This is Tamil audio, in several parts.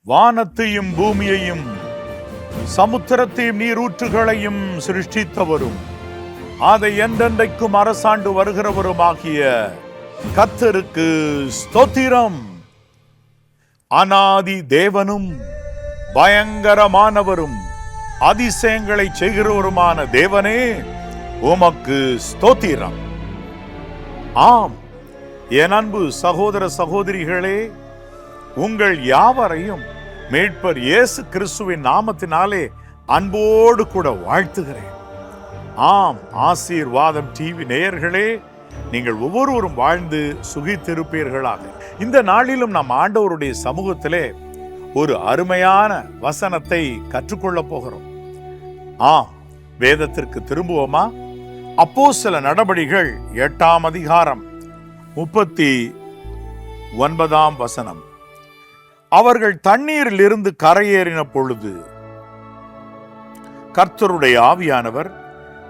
வானத்தையும் பூமியையும் சமுத்திரத்தையும் நீரூற்றுகளையும் சிருஷ்டித்தவரும் அதை என்றென்றைக்கும் அரசாண்டு வருகிறவருமாகிய கர்த்தருக்கு ஸ்தோத்திரம். அநாதி தேவனும் பயங்கரமானவரும் அதிசயங்களை செய்கிறவருமான தேவனே, உமக்கு ஸ்தோத்திரம். ஆம், என் அன்பு சகோதர சகோதரிகளே, உங்கள் யாவரையும் மீட்பர் இயேசு கிறிஸ்துவின் நாமத்தினாலே அன்போடு கூட வாழ்த்துகிறேன். ஆம், ஆசீர்வாதம் டிவி நேயர்களே, நீங்கள் ஒவ்வொருவரும் வாழ்ந்து சுகித்திருப்பீர்களாக. இந்த நாளிலும் நாம் ஆண்டவருடைய சமூகத்திலே ஒரு அருமையான வசனத்தை கற்றுக்கொள்ளப் போகிறோம். ஆம், வேதத்திற்கு திரும்புவோமா? அப்போஸ்தல நடபடிகள் 8ஆம் அதிகாரம் 39ஆம் வசனம். அவர்கள் தண்ணீரில் இருந்து கரையேறின பொழுது கர்த்தருடைய ஆவியானவர்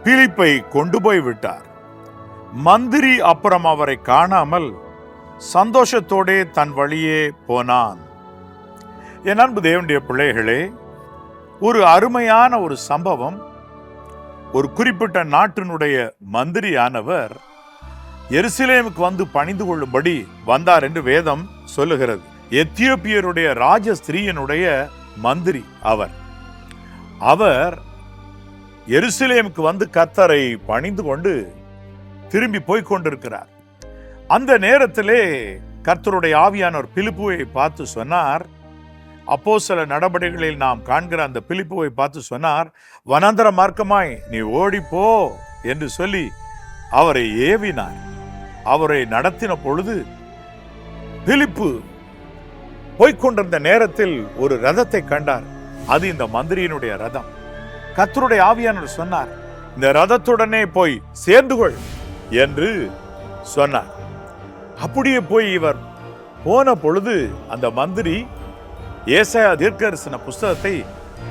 பிலிப்பை கொண்டு போய் விட்டார். மந்திரி அப்புறம் அவரை காணாமல் சந்தோஷத்தோடே தன் வழியே போனான். என் அன்பு தேவனுடைய பிள்ளைகளே, ஒரு அருமையான ஒரு சம்பவம். ஒரு குறிப்பிட்ட நாட்டினுடைய மந்திரியானவர் எருசலேமுக்கு வந்து பணிந்து கொள்ளும்படி வந்தார் என்று வேதம் சொல்லுகிறது. எத்தியோப்பியருடைய ராஜ ஸ்திரீயினுடைய மந்திரி அவர் எருசலேமுக்கு வந்து கர்த்தரை பணிந்து கொண்டு திரும்பி போய் கொண்டிருக்கிறார். அந்த நேரத்திலே கர்த்தருடைய ஆவியானவர் பிலிப்புவை பார்த்து சொன்னார். அப்போஸ்தல நடபடிகளில் நாம் காண்கிற அந்த பிலிப்புவை பார்த்து சொன்னார், வனாந்தர மார்க்கமாய் நீ ஓடிப்போ என்று சொல்லி அவரை ஏவினார். அவரை நடத்தின பொழுது பிலிப்பு போய்கொண்டிருந்த நேரத்தில் ஒரு ரதத்தை கண்டார். அது இந்த மந்திரியினுடைய ரதம். கர்த்தருடைய ஆவியானவர் சொன்னார், இந்த ரதத்துடனே போய் சேர்ந்து கொள் என்று சொன்னார். அப்படியே போய் இவர் போன பொழுது அந்த மந்திரி ஏசாயா தீர்க்கதரிசன புஸ்தகத்தை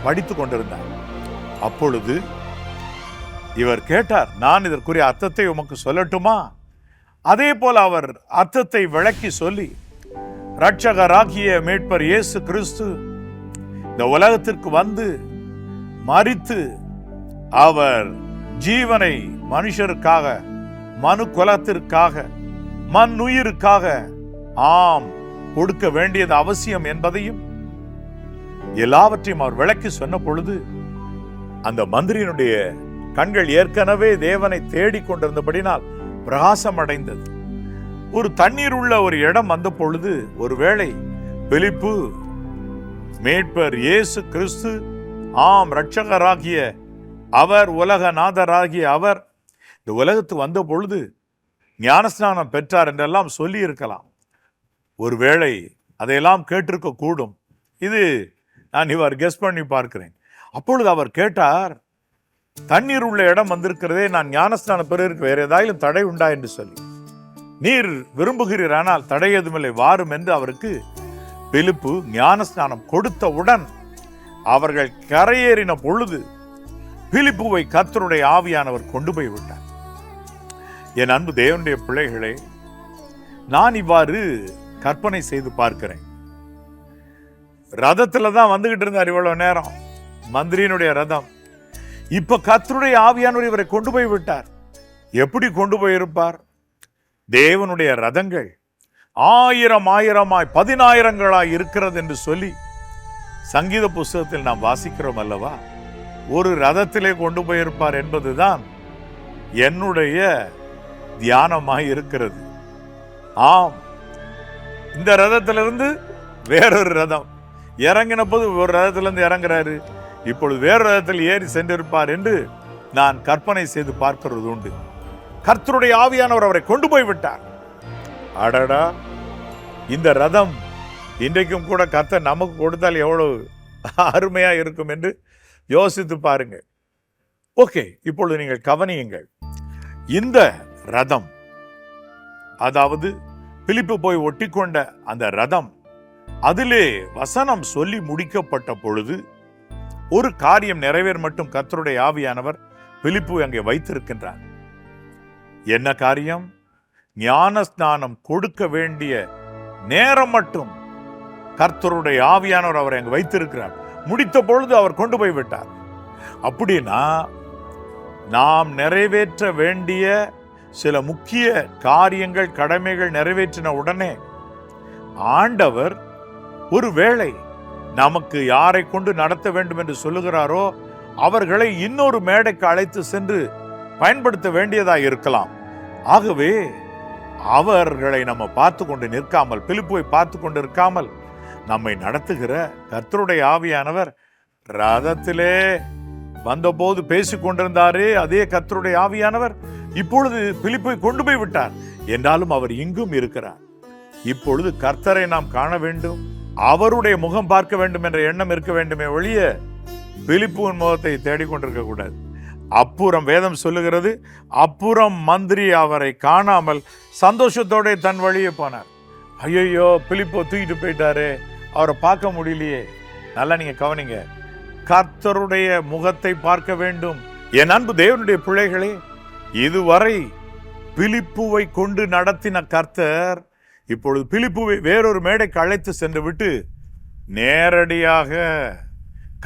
படித்துக் கொண்டிருந்தார். அப்பொழுது இவர் கேட்டார், நான் இதற்குரிய அர்த்தத்தை உமக்கு சொல்லட்டுமா? அதே போல அவர் அர்த்தத்தை விளக்கி சொல்லி, இரட்சகராகிய மீட்பர் இயேசு கிறிஸ்து இந்த உலகத்திற்கு வந்து மரித்து அவர் ஜீவனை மனுஷருக்காக, மனு குலத்திற்காக, மண்ணுயிருக்காக ஆம் கொடுக்க வேண்டியது அவசியம் என்பதையும் எல்லாவற்றையும் அவர் விளக்கி சொன்ன பொழுது அந்த மந்திரியினுடைய கண்கள் ஏற்கனவே தேவனை தேடிக் கொண்டிருந்தபடினால் பிரகாசம் அடைந்தது. ஒரு தண்ணீர் உள்ள ஒரு இடம் வந்த பொழுது, ஒருவேளை பிலிப்பு மீட்பர் இயேசு கிறிஸ்து ஆம் இரட்சகராகிய அவர், உலகநாதராகிய அவர் இந்த உலகத்து வந்த பொழுது ஞானஸ்நானம் பெற்றார் என்றெல்லாம் சொல்லி இருக்கலாம். ஒருவேளை அதையெல்லாம் கேட்டிருக்க கூடும். இது நான் இவர் கெஸ் பண்ணி பார்க்கிறேன். அப்பொழுது அவர் கேட்டார், தண்ணீர் உள்ள இடம் வந்திருக்கிறதே, நான் ஞானஸ்நானம் பெறுவதற்கு வேற ஏதாயிலும் தடை உண்டா என்று சொல்லி. நீர் விரும்புகிறீர், ஆனால் தடை எதுமில்லை, வாரும் என்று அவருக்கு பிலிப்பு ஞானஸ்நானம் கொடுத்தவுடன் அவர்கள் கரையேறின பொழுது பிலிப்புவை கர்த்தருடைய ஆவியானவர் கொண்டு போய் விட்டார். என் அன்பு தேவனுடைய பிள்ளைகளே, நான் இவ்வாறு கற்பனை செய்து பார்க்கிறேன். ரதத்துல தான் வந்துகிட்டு இருந்தார் இவ்வளவு நேரம், மந்திரியினுடைய ரதம். இப்ப கர்த்தருடைய ஆவியானவர் இவரை கொண்டு போய் விட்டார். எப்படி கொண்டு போயிருப்பார்? தேவனுடைய ரதங்கள் ஆயிரம் ஆயிரமாய் 10,000-ஆய் இருக்கிறது என்று சொல்லி சங்கீத புஸ்தகத்தில் நாம் வாசிக்கிறோம் அல்லவா? ஒரு ரதத்திலே கொண்டு போயிருப்பார் என்பதுதான் என்னுடைய தியானமாய் இருக்கிறது. ஆம், இந்த ரதத்திலிருந்து வேறொரு ரதம் இறங்கின போது ஒரு ரதத்திலிருந்து இறங்குறாரு, இப்பொழுது வேறு ரதத்தில் ஏறி சென்றிருப்பார் என்று நான் கற்பனை செய்து பார்க்கிறது உண்டு. கர்த்தருடைய ஆவியானவர் அவரை கொண்டு போய் விட்டார். அடடா, இந்த ரதம் இன்றைக்கும் கூட கர்த்தர் நமக்கு கொடுத்தால் எவ்வளவு அருமையா இருக்கும் என்று யோசித்து பாருங்க. ஓகே, இப்பொழுது நீங்கள் கவனியுங்கள். இந்த ரதம், அதாவது பிலிப்பு போய் ஒட்டி கொண்ட அந்த ரதம், அதிலே வசனம் சொல்லி முடிக்கப்பட்ட பொழுது ஒரு காரியம் நிறைவேற மட்டும் கர்த்தருடைய ஆவியானவர் பிலிப்பு அங்கே வைத்திருக்கின்றார். என்ன காரியம்? ஞான ஸ்நானம் கொடுக்க வேண்டிய நேரம் மட்டும் கர்த்தருடைய ஆவியானவர் அவரை அங்கு வைத்திருக்கிறார். முடித்த பொழுது அவர் கொண்டு போய் விட்டார். அப்படின்னா நாம் நிறைவேற்ற வேண்டிய சில முக்கிய காரியங்கள், கடமைகள் நிறைவேற்றின உடனே ஆண்டவர் ஒருவேளை நமக்கு யாரை கொண்டு நடத்த வேண்டும் என்று சொல்லுகிறாரோ அவர்களை இன்னொரு மேடைக்கு அழைத்து சென்று பயன்படுத்த வேண்டியதாக இருக்கலாம். ஆகவே அவர்களை நம்ம பார்த்து கொண்டு நிற்காமல், பிலிப்பை பார்த்து கொண்டு இருக்காமல், நம்மை நடத்துகிற கர்த்தருடைய ஆவியானவர் ரதத்திலே வந்தபோது பேசிக் கொண்டிருந்தாரே அதே கர்த்தருடைய ஆவியானவர் இப்பொழுது பிலிப்பை கொண்டு போய் விட்டார். என்றாலும் அவர் இங்கும் இருக்கிறார். இப்பொழுது கர்த்தரை நாம் காண வேண்டும், அவருடைய முகம் பார்க்க வேண்டும் என்ற எண்ணம் இருக்க வேண்டுமே ஒழிய பிலிப்புவின் முகத்தை தேடிக்கொண்டிருக்க கூடாது. அப்புறம் வேதம் சொல்லுகிறது, அப்புறம் மந்திரி அவரை காணாமல் சந்தோஷத்தோட தன் வழியே போனார். ஐயோ, பிலிப்போ தூக்கிட்டு போயிட்டாரு, அவரை பார்க்க முடியலையே. நல்லா நீங்க கவனிங்க, கர்த்தருடைய முகத்தை பார்க்க வேண்டும். என் அன்பு தேவனுடைய பிள்ளைகளே, இதுவரை பிலிப்புவை கொண்டு நடத்தின கர்த்தர் இப்பொழுது பிலிப்புவை வேறொரு மேடைக்கு அழைத்து சென்று விட்டு நேரடியாக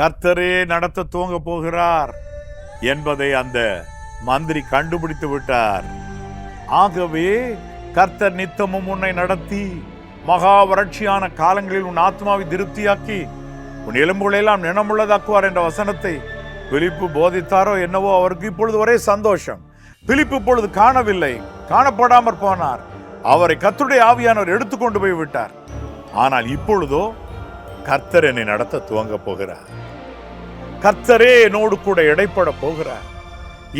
கர்த்தரே நடத்த துவங்க போகிறார் என்பதை அந்த மந்திரி கண்டுபிடித்து விட்டார். ஆகவே கர்த்தர் நித்தமும் உன்னை நடத்தி மகா வறட்சியான காலங்களில் உன் ஆத்மாவை திருப்தியாக்கி உன் எலும்புகளெல்லாம் நினமுள்ளதாக்குவார் என்ற வசனத்தை பிலிப்பு போதித்தாரோ என்னவோ, அவருக்கு இப்பொழுது ஒரே சந்தோஷம். பிலிப்பு இப்பொழுது காணவில்லை, காணப்படாமற் போனார். அவரை கர்த்தருடைய ஆவியானவர் எடுத்துக்கொண்டு போய் விட்டார். ஆனால் இப்பொழுதோ கர்த்தர் என்னை நடத்த துவங்க போகிறார், கர்த்தரே என்னோடு கூட இடைப்பட போகிறார்,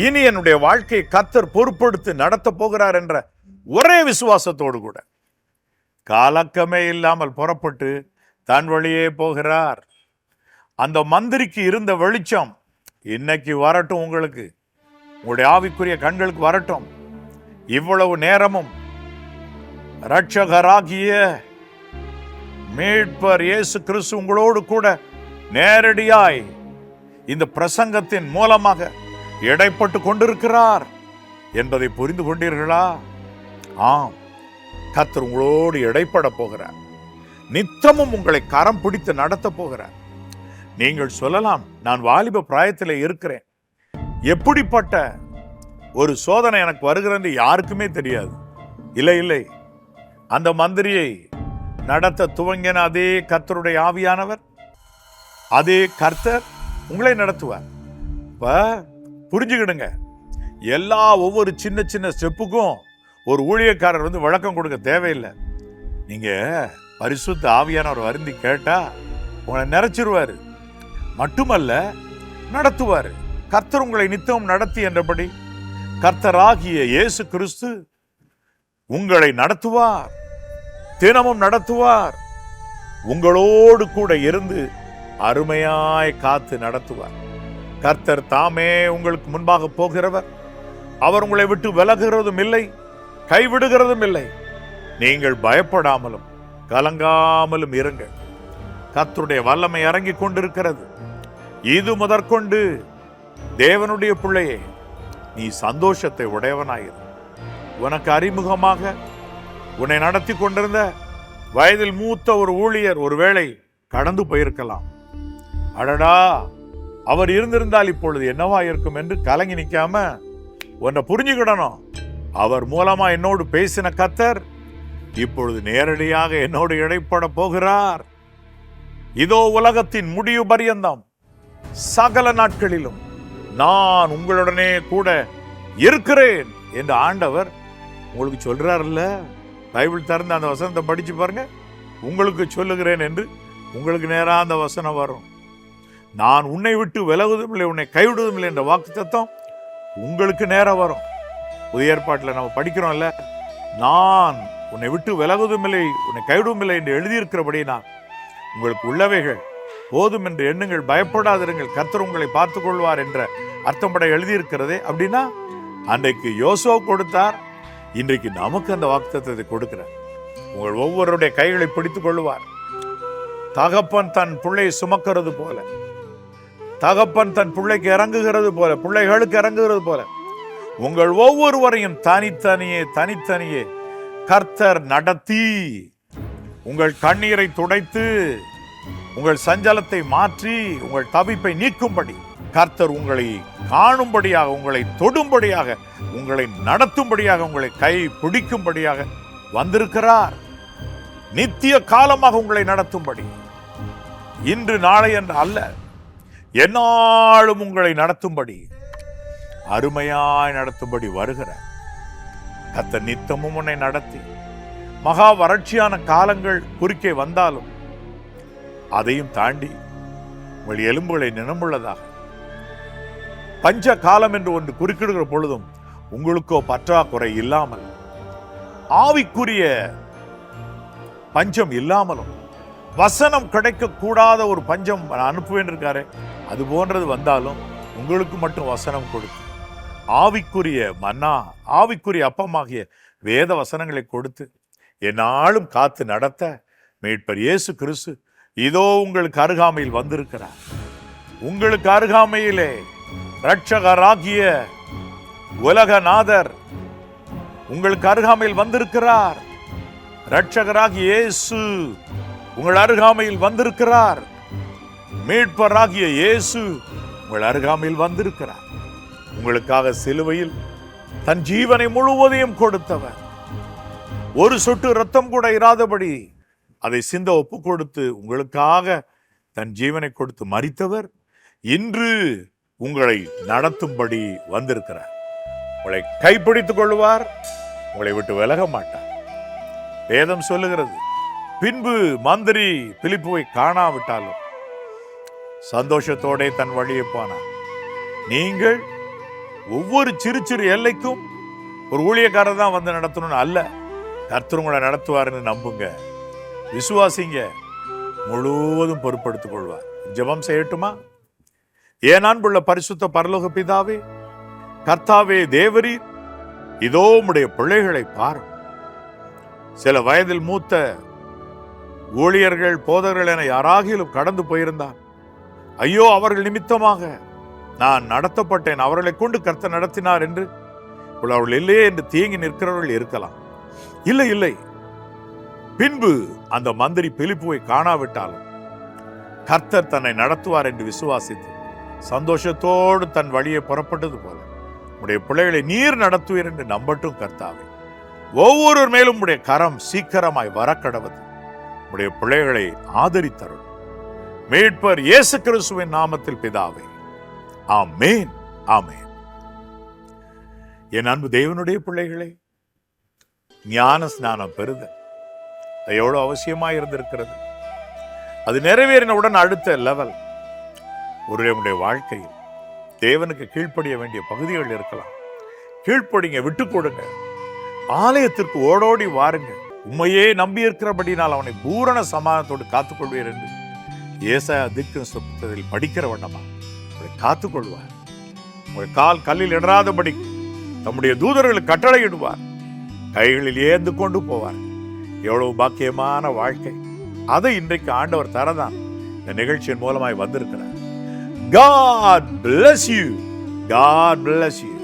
இனி என்னுடைய வாழ்க்கையை கர்த்தர் பொறுப்படுத்தி நடத்த போகிறார் என்ற ஒரே விசுவாசத்தோடு கூட கலக்கமே இல்லாமல் புறப்பட்டு தன் வழியே போகிறார். அந்த மந்திரிக்கு இருந்த வெளிச்சம் இன்னைக்கு வரட்டும், உங்களுக்கு உங்களுடைய ஆவிக்குரிய கண்களுக்கு வரட்டும். இவ்வளவு நேரமும் இரட்சகராகிய மீட்பர் இயேசு கிறிஸ்து உங்களோடு கூட நேரடியாய் இந்த பிரசங்கத்தின் மூலமாக இடைப்பட்டு கொண்டிருக்கிறார் என்பதை புரிந்து கொண்டீர்களா? ஆம், கர்த்தர் உங்களோடு இடைப்பட போகிறார். நித்தமும் உங்களை கரம் பிடித்து நடத்த போகிறார். நீங்கள் சொல்லலாம், நான் வாலிப பிராயத்தில் இருக்கிறேன், எப்படிப்பட்ட ஒரு சோதனை எனக்கு வருகிறது யாருக்குமே தெரியாது. இல்லை இல்லை, அந்த மந்திரியை நடத்த துவங்கின அதே கர்த்தருடைய ஆவியானவர், அதே கர்த்தர் உங்களை நடத்துவார். புரிஞ்சுக்கிடுங்க, ஒவ்வொரு சின்ன சின்ன ஸ்டெப்புக்கும் ஒரு ஊழியக்காரர் வந்து விளக்கம் கொடுக்க தேவையில்லை. நீங்க பரிசுத்த ஆவியானவர் வருந்தி கேட்டா உங்களை நிறைச்சிருவாரு, மட்டுமல்ல நடத்துவார். கர்த்தர் உங்களை நித்தம் நடத்தி என்றபடி கர்த்தராகிய இயேசு கிறிஸ்து உங்களை நடத்துவார், தினமும் நடத்துவார், உங்களோடு கூட இருந்து அருமையாய் காத்து நடத்துவார். கர்த்தர் தாமே உங்களுக்கு முன்பாக போகிறவர். அவர் உங்களை விட்டு விலகுகிறதும் இல்லை, கைவிடுகிறதும் இல்லை. நீங்கள் பயப்படாமலும் கலங்காமலும் இருங்க. கர்த்தருடைய வல்லமை இறங்கி கொண்டிருக்கிறது. இது முதற்கொண்டு தேவனுடைய பிள்ளையே, நீ சந்தோஷத்தை உடையவனாயிரு. உனக்கு அறிமுகமாக உன்னை நடத்தி கொண்டிருந்த வயதில் மூத்த ஒரு ஊழியர் ஒருவேளை கடந்து போயிருக்கலாம். அடடா, அவர் இருந்திருந்தால் இப்பொழுது என்னவா இருக்கும் என்று கலங்கி நிற்காம உன்னை புரிஞ்சுக்கிடணும். அவர் மூலமா என்னோடு பேசின கர்த்தர் இப்பொழுது நேரடியாக என்னோடு இடைப்பட போகிறார். இதோ உலகத்தின் முடிவு பரியந்தம் சகல நாட்களிலும் நான் உங்களுடனே கூட இருக்கிறேன் என்று ஆண்டவர் உங்களுக்கு சொல்றாருல்ல. பைபிள் திறந்து அந்த வசனத்தை படிச்சு பாருங்க. உங்களுக்கு சொல்லுகிறேன் என்று உங்களுக்கு நேராக அந்த வசனம் வரும். நான் உன்னை விட்டு விலகுவதும் இல்லை, உன்னை கைவிடுவதும் இல்லை என்ற வாக்குத்தத்தம் உங்களுக்கு நேரம் வரும். புதிய ஏற்பாட்டில் நம்ம படிக்கிறோம்ல, நான் உன்னை விட்டு விலகுவதும் இல்லை, உன்னை கைவிடுவதும் இல்லை என்று எழுதியிருக்கிறபடி நான் உங்களுக்கு உள்ளவைகள் போதும் என்று எண்ணுங்கள், பயப்படாதிருங்கள், கர்த்தர் உங்களை பார்த்துக் கொள்வார் என்ற அர்த்தப்பட எழுதியிருக்கிறதே. அப்படின்னா அன்றைக்கு யோசுவா கொடுத்தார், இன்றைக்கு நமக்கு அந்த வாக்குத்தத்தத்தை கொடுக்கிறார். உங்கள் ஒவ்வொருடைய கைகளை பிடித்துக் கொள்வார். தகப்பன் தன் பிள்ளையை சுமக்கிறது போல, தகப்பன் தன் பிள்ளைக்கு இறங்குகிறது போல, பிள்ளைகளுக்கு இறங்குகிறது போல உங்கள் ஒவ்வொருவரையும் தனித்தனியே கர்த்தர் நடத்தி உங்கள் கண்ணீரை துடைத்து உங்கள் சஞ்சலத்தை மாற்றி உங்கள் தவிப்பை நீக்கும்படி கர்த்தர் உங்களை காணும்படியாக, உங்களை தொடும்படியாக, உங்களை நடத்தும்படியாக, உங்களை கை பிடிக்கும்படியாக வந்திருக்கிறார். நித்திய காலமாக உங்களை நடத்தும்படி, இன்று நாளை என்று அல்ல, எந்நாளும் உங்களை நடத்தும்படி, அருமையாய் நடத்தும்படி வருகிறார். கர்த்தர் நித்தமும் உன்னை நடத்தி மகா வறட்சியான காலங்கள் குறுக்கே வந்தாலும் அதையும் தாண்டி உங்கள் எலும்புகளை நினமுள்ளதாக, பஞ்ச காலம் என்று ஒன்று குறுக்கிடுகிற பொழுதும் உங்களுக்கோ பற்றாக்குறை இல்லாமல், ஆவிக்குரிய பஞ்சம் இல்லாமலும், வசனம் கிடைக்க கூடாத ஒரு பஞ்சம் அனுப்புவேன் இருக்காரு, அது போன்றது வந்தாலும் உங்களுக்கு மட்டும் வசனம் கொடுத்து, ஆவிக்குரிய மன்னா, ஆவிக்குரிய அப்பமாகிய வேத வசனங்களை கொடுத்து என்னாலும் காத்து நடத்த மீட்பர் இயேசு கிறிஸ்து இதோ உங்களுக்கு அருகாமையில் வந்திருக்கிறார். உங்களுக்கு அருகாமையிலே இரட்சகராகிய உலகநாதர் உங்களுக்கு அருகாமையில் வந்திருக்கிறார். இரட்சகராகிய இயேசு உங்கள் அருகாமையில் வந்திருக்கிறார். மீட்பராகிய இயேசு உங்கள் அருகாமையில் வந்திருக்கிறார். உங்களுக்காக சிலுவையில் தன் ஜீவனை முழுவதையும் கொடுத்தவர், ஒரு சொட்டு ரத்தம் கூட இராதபடி அதை சிந்த ஒப்பு கொடுத்து உங்களுக்காக தன் ஜீவனை கொடுத்து மரித்தவர் இன்று உங்களை நடத்தும்படி வந்திருக்கிறார். உங்களை கைப்பிடித்துக் கொள்வார், உங்களை விட்டு விலக மாட்டார். வேதம் சொல்லுகிறது, பின்பு மந்திரி பிலிப்புவை காணாவிட்டாலும் சந்தோஷத்தோட தன் வழியை போனார். நீங்கள் ஒவ்வொரு சிறு சிறு எல்லைக்கும் ஒரு ஊழியக்காரர் தான் வந்து நடத்தணும்னு அல்ல, கர்த்தர் உங்களை நடத்துவார்னு நம்புங்க, விசுவாசிங்க, முழுவதும் பொறுப்படுத்திக் கொள்வார். ஜெபம் செய்யட்டுமா? ஏன் அன்புள்ள பரிசுத்த பரலோக பிதாவே, கர்த்தாவே தேவரீர், இதோ உம்முடைய பிள்ளைகளை பார். சில வயதில் மூத்த ஊழியர்கள், போதகர்கள் என யாராகிலும் கடந்து போயிருந்தார், ஐயோ அவர்கள் நிமித்தமாக நான் நடத்தப்பட்டேன், அவர்களை கொண்டு கர்த்தர் நடத்தினார் என்று அவர்கள் இல்லையே என்று தேங்கி நிற்கிறவர்கள் இருக்கலாம். இல்லை இல்லை, பின்பு அந்த மந்திரி பிலிப்புவை காணாவிட்டாலும் கர்த்தர் தன்னை நடத்துவார் என்று விசுவாசித்து சந்தோஷத்தோடு தன் வழியை புறப்பட்டது போல உடைய பிள்ளைகளை நீர் நடத்துவீர் என்று நம்பட்டும். கர்த்தாவே, ஒவ்வொருவர் மேலும் உடைய கரம் சீக்கிரமாய் வரக்கடவது. உடைய பிள்ளைகளை ஆதரித்தருள். மீட்பர் இயேசு கிறிஸ்துவின் நாமத்தில் பிதாவே, ஆமென், ஆமென். என் அன்பு தேவனுடைய பிள்ளைகளே, ஞான ஸ்நானம் பெறுதல் எவ்வளவு அவசியமாக இருந்திருக்கிறது. அது நிறைவேறினவுடன் அடுத்த லெவல் ஒருவருடைய வாழ்க்கையில் தேவனுக்கு கீழ்ப்படிய வேண்டிய பகுதிகள் இருக்கலாம். கீழ்ப்படிங்க, விட்டு கொடுங்க, ஆலயத்திற்கு ஓடோடி வாருங்க. உண்மையே நம்பி இருக்கிறபடினால் அவனை பூரண சமாதானத்தோடு காத்துக்கொள்வீர் என்று ஏசாயா தீர்க்கதரிசியில் படிக்கிற வண்ணமா அவரை காத்துக்கொள்வார். உங்கள் கால் கல்லில் இடராதபடி தம்முடைய தூதர்களுக்கு கட்டளையிடுவார். கைகளில் ஏந்து கொண்டு போவார். எவ்வளவு பாக்கியமான வாழ்க்கை! அதை இன்றைக்கு ஆண்டவர் தரதான் இந்த நிகழ்ச்சியின் மூலமாய் வந்திருக்கிறார். God bless you. God bless you.